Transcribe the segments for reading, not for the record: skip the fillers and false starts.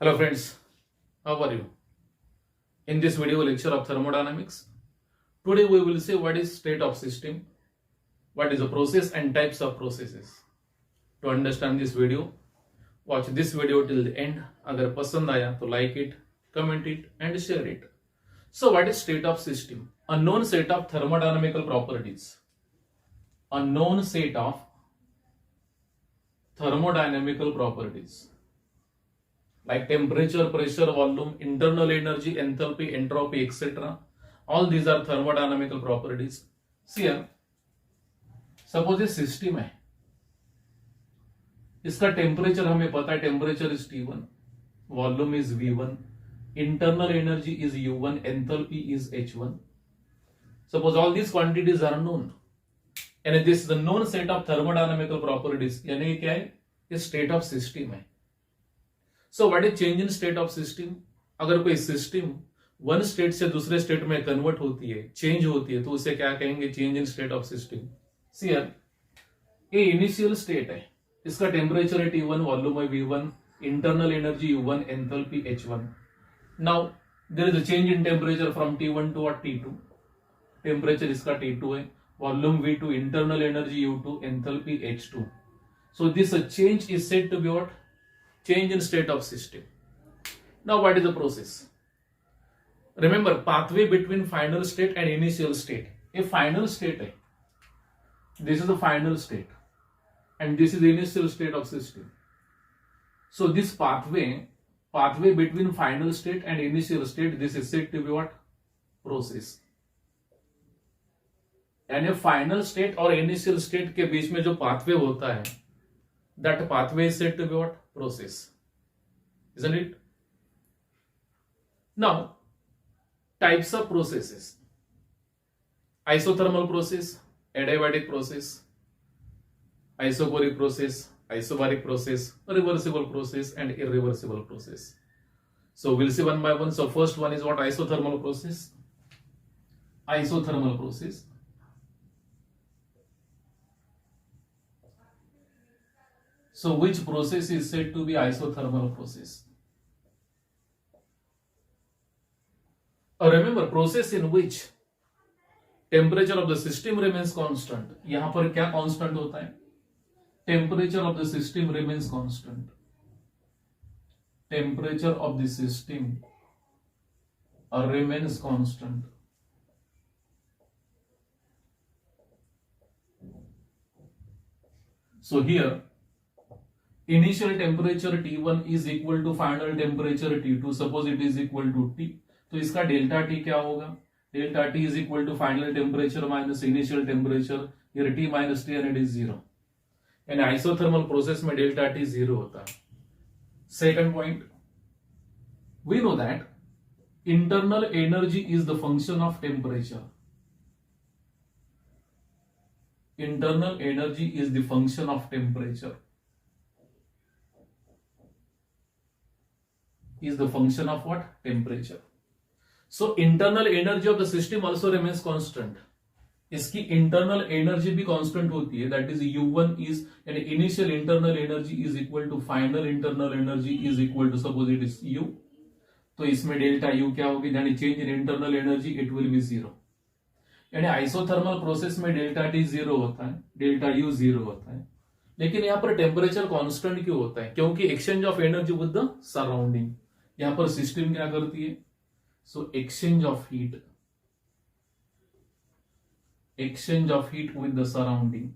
Hello friends, how are you? In this video lecture of thermodynamics, today we will see what is state of system, what is a process and types of processes. To understand this video, watch this video till the end. अगर पसंद आया तो like it, comment it and share it. So what is state of system? A known set of thermodynamical properties. A known set of thermodynamical properties. Like temperature, pressure, volume, internal energy, enthalpy, entropy, etc. All these are thermodynamical properties. See here, suppose ये system है, इसका temperature हमें पता है, temperature is T1, volume is V1, internal energy is U1, enthalpy is H1. Suppose all these quantities are known, and this is the known set of thermodynamical properties. यानी क्या है, ये स्टेट ऑफ सिस्टम है. So what is change in state of system? अगर कोई system one state से दूसरे state में कन्वर्ट होती है, चेंज होती है, तो उसे क्या कहेंगे? Change in state of system. See here, ये इनिशियल स्टेट है, इसका टेम्परेचर है T1, वॉल्यूम है V1, internal energy U1, enthalpy H1. Now there is a change in temperature from T1 to T2. Temperature इसका T2 है, volume V2, internal energy U2, enthalpy H2. So this change is said to be what? Change in state of system. Now what is the process? Remember, pathway between final state and initial state. A final state hai. This is the final state and this is the initial state of system. So this pathway between final state and initial state, this is said to be what? Process. And a final state और initial state के बीच में जो pathway होता है, that pathway is said to be what? Process. Isn't it? Now, types of processes. Isothermal process, adiabatic process, isobaric process, isobaric process, reversible process and irreversible process. So we'll see one by one. So first one is what? Isothermal process. Isothermal process. So which process is said to be isothermal process? Remember, process in which temperature of the system remains constant. यहां पर क्या constant होता है? Temperature of the system remains constant. Temperature of the system remains constant. So here, initial temperature T1 is equal to final temperature T2. Suppose it is equal to T, तो इसका delta T क्या होगा? Delta T is equal to final temperature minus initial temperature. Here T minus T and it is 0. And isothermal process में delta T 0 होता है. Second point, we know that internal energy is the function of temperature. Internal energy is the function of temperature. Is the function of what? Temperature. So internal energy of the system also remains constant. इसकी internal energy भी constant होती है. That is U1 is, and initial internal energy is equal to final internal energy is equal to, suppose it is U. तो इसमें delta U क्या होगी? यानी change in internal energy it will be 0. यानी isothermal process में delta T 0 होता है, delta U 0 होता है. लेकिन यहाँ पर टेम्परेचर कांस्टेंट क्यों होता है? क्योंकि exchange of energy with the surrounding. यहां पर सिस्टम क्या करती है? So exchange of heat with the surrounding,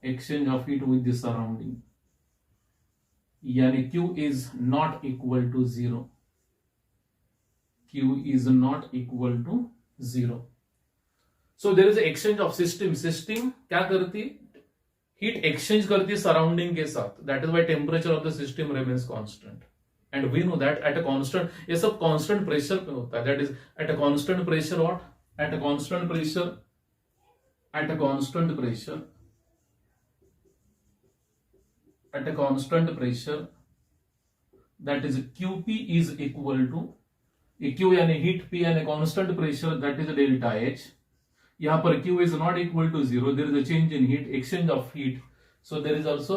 exchange of heat with the surrounding, यानी Q is not equal to 0. Q is not equal to 0. So there is exchange of system. System क्या करती है? Heat exchange करती है surrounding के साथ. That is why temperature of the system remains constant. And we know that at a constant, ये सब constant pressure पे होता है. That is at a constant pressure. What? At a constant pressure, at a constant pressure, at a constant pressure, that is QP is equal to, Q यानी heat, P यानी constant pressure, that is delta H. यहाँ पर Q is not equal to 0. There is a change in heat, exchange of heat. So there is also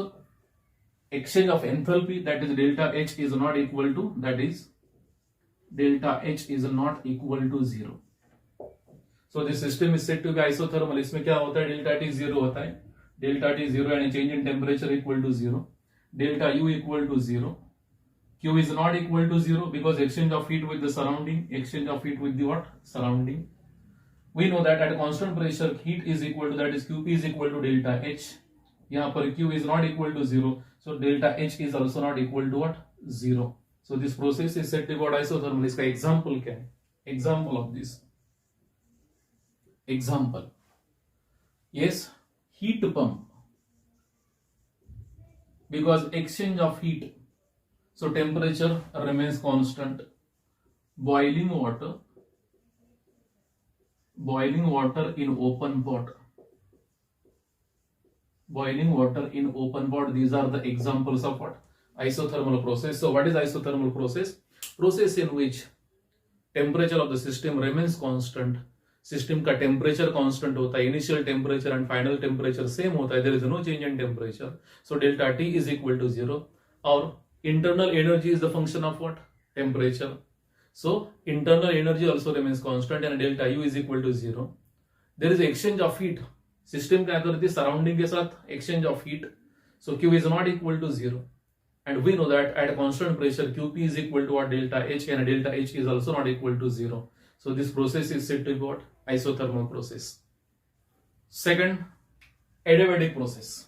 exchange of enthalpy, that is delta H is not equal to, that is delta H is not equal to 0. So this system is said to be isothermal. इसमें क्या होता है, delta T 0 होता है, delta T 0 यानी change in temperature equal to 0, delta U equal to 0, Q is not equal to 0 because exchange of heat with the surrounding, exchange of heat with the what? Surrounding. We know that at a constant pressure heat is equal to, that is Qp is equal to delta H. यहाँ पर Q is not equal to 0, so delta H is also not equal to what? 0. So this process is said to be what? Isothermal. इसका example क्या है? Example of this. Example. Yes, heat pump. Because exchange of heat, so temperature remains constant. Boiling water in open pot. Boiling water in open pot. These are the examples of what? Isothermal process. So what is isothermal process? Process in which temperature of the system remains constant. System का temperature constant होता है, initial temperature and final temperature same होता है, there is no change in temperature. So delta T is equal to 0. Or internal energy is the function of what? Temperature. So internal energy also remains constant and delta U is equal to 0. There is exchange of heat. System क्या करती है, surrounding के साथ exchange of heat. So Q is not equal to 0. And we know that at a constant pressure Qp is equal to what? Delta H, and delta H is also not equal to 0. So this process is said to be what? Isothermal process. Second, adiabatic process.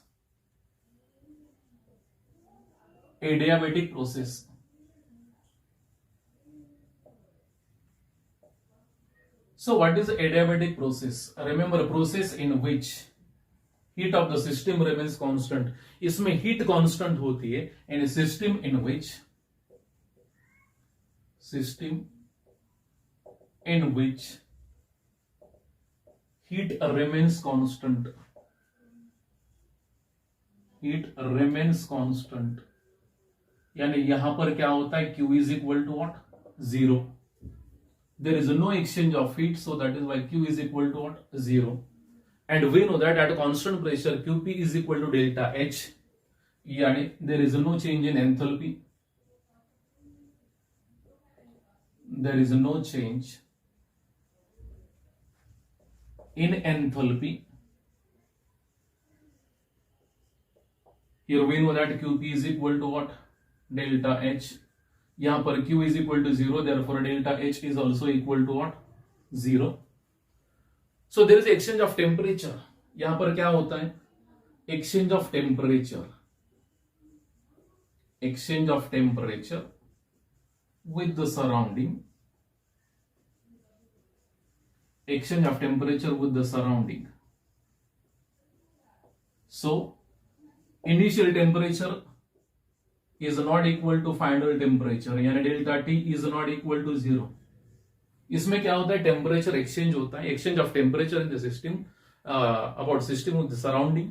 Adiabatic process. So what is adiabatic process? Remember, a process in which heat of the system remains constant. इसमें heat constant होती है, and a system in which heat remains constant. Heat remains constant. यानी यहां पर क्या होता है, Q is equal to what? 0. There is no exchange of heat, so that is why Q is equal to what? 0. And we know that at a constant pressure Qp is equal to delta H. यानी there is no change in enthalpy. There is no change in enthalpy. Here we know that Qp is equal to what? Delta H. यहाँ पर Q is equal to 0, therefore delta H is also equal to what? 0. So there is exchange of temperature. यहाँ पर क्या होता है? Exchange of temperature. Exchange of temperature with the surrounding. Exchange of temperature with the surrounding. So initial temperature is not equal to final temperature, यानी delta T is not equal to 0. इसमें क्या होता है, टेम्परेचर एक्सचेंज होता है, exchange of temperature in the system about system with the surrounding.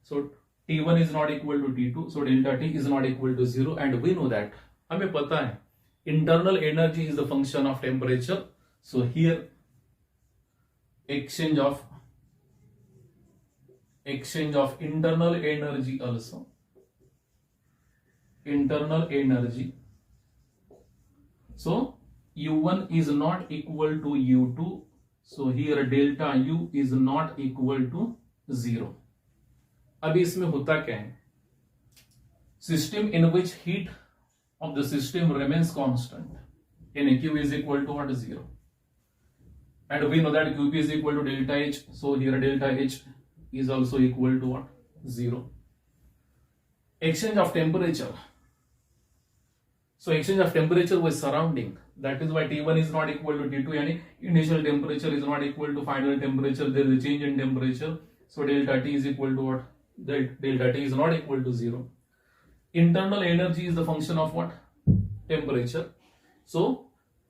So T1 is not equal to T2, so delta T is not equal to 0, and we know that, हमें पता है internal energy is the function of temperature. So here exchange of internal energy also, internal energy. So U1 is not equal to U2, so here delta U is not equal to 0. अभी इसमें होता क्या है, system in which heat of the system remains constant and Q is equal to what? 0. And we know that Qp is equal to delta H, so here delta H is also equal to what? 0. Exchange of temperature. So exchange of temperature with surrounding. That is why T1 is not equal to T2, yani initial temperature is not equal to final temperature. There is a change in temperature. So delta T is equal to what? Delta T is not equal to 0. Internal energy is the function of what? Temperature. So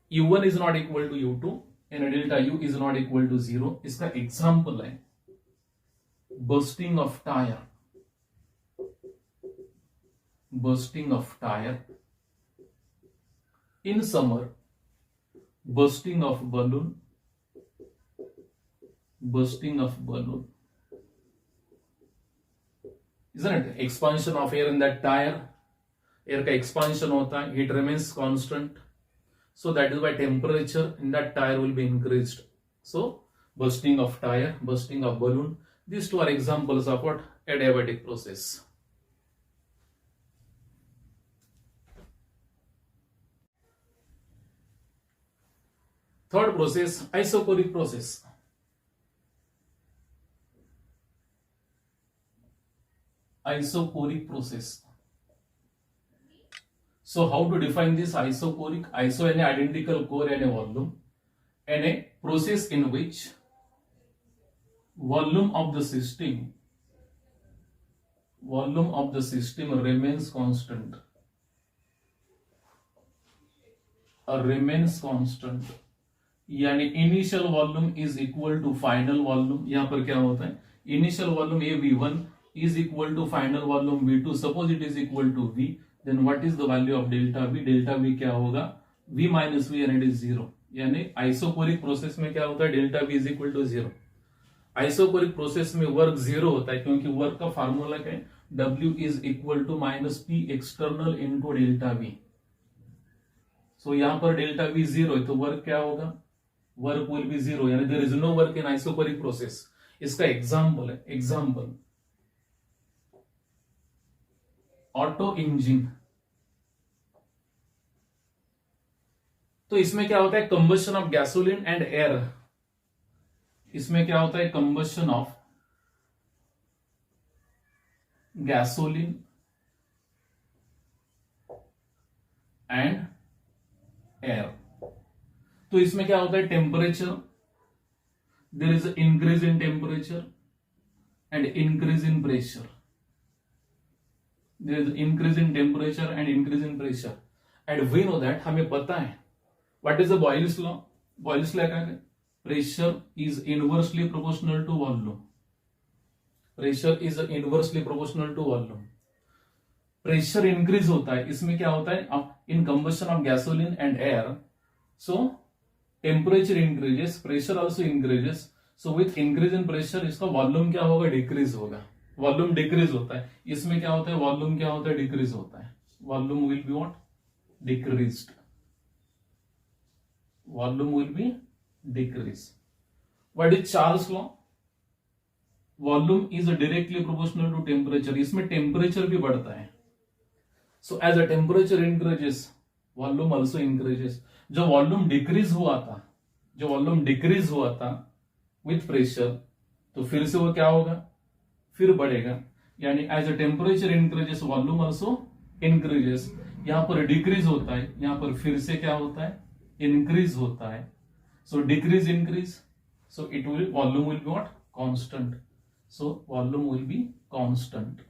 U1 is not equal to U2 and delta U is not equal to 0. इसका example है bursting of tire. Bursting of tire. In summer, bursting of balloon. Bursting of balloon. Isn't it? Expansion of air in that tire, air का expansion होता है, heat remains constant, so that is why temperature in that tire will be increased. So bursting of tire, bursting of balloon, these two are examples of what? Adiabatic process. Third process, isochoric process. Isochoric process. So how to define this isochoric? Iso यानी identical, core यानी volume, and a process in which volume of the system remains constant. Remains constant. यानी initial volume is equal to final volume. यहां पर क्या होता है? Initial volume a V1 is equal to final volume V2. Suppose it is equal to V, then what is the value of delta V? Delta V क्या होगा? V minus V and it is 0. यानी isochoric process में क्या होता है? Delta V is equal to 0. Isochoric process में work 0 होता है क्योंकि वर्क का फार्मूला क्या है? W is equal to minus P external into delta V. So यहां पर डेल्टा V 0 है तो वर्क क्या होगा? वर्क विल बी 0, यानी there is no work in isochoric process. इसका एग्जांपल है, एग्जांपल ऑटो इंजन. तो इसमें क्या होता है? Combustion of gasoline and air. इसमें क्या होता है? Combustion of gasoline and air. तो इसमें क्या होता है? Temperature, there is increase in temperature and increase in pressure. There is increase in temperature and increase in pressure. And we know that, हमें पता है what is the boils law. Boyle's law क्या है? Pressure is inversely proportional to volume. Pressure is inversely proportional to volume. Pressure increase होता है, इसमें क्या होता है? In combustion of gasoline and air, so temperature increases, pressure also increases. So with increase in pressure इसका volume क्या होगा? Decrease होगा. वॉल्यूम डिक्रीज होता है. इसमें क्या होता है? वॉल्यूम क्या होता है? डिक्रीज होता है. Volume will be what? Decreased. Volume will be decrease. What is Charles law? Volume is directly proportional to temperature. इसमें टेम्परेचर भी बढ़ता है. So as a temperature increases, volume also increases. जो वॉल्यूम डिक्रीज हुआ था with pressure, तो फिर से वो क्या होगा? फिर बढ़ेगा. यानी as a temperature increases, volume also increases. यहां पर डिक्रीज होता है, यहां पर फिर से क्या होता है? इंक्रीज होता है. So decrease increase, so it will, volume will be what? Constant. So volume will be constant.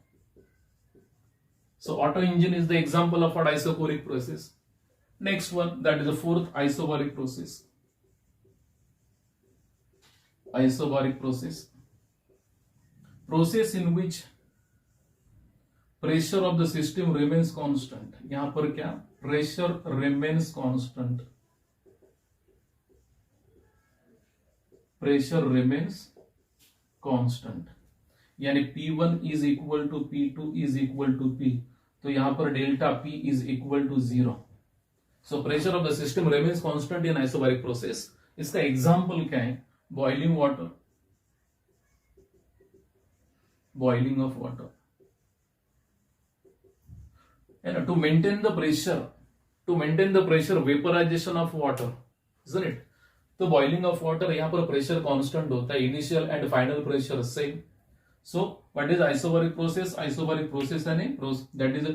So auto engine is the example of an isochoric process. Next one, that is the fourth isobaric process. Isobaric process. Process in which pressure of the system remains constant. यहां पर क्या? Pressure remains constant. Pressure remains constant. यानी P1 is equal to P2 is equal to P. तो यहां पर delta P is equal to 0. So pressure of the system remains constant in isobaric process. इसका example क्या है? Boiling water, boiling of water. To maintain the pressure, vaporization of water, isn't it? तो boiling of water, यहां पर pressure constant होता है, initial and final pressure same. So what is isobaric process? Isobaric process that is a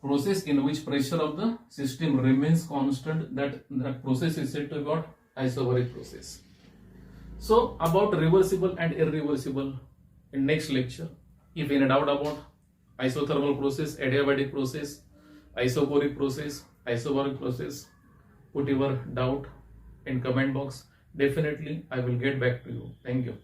process in which pressure of the system remains constant. That process is said to be what? Isobaric process. So about reversible and irreversible in next lecture. If any doubt about isothermal process, adiabatic process, isochoric process, isobaric process, put your doubt in comment box. Definitely I will get back to you. Thank you.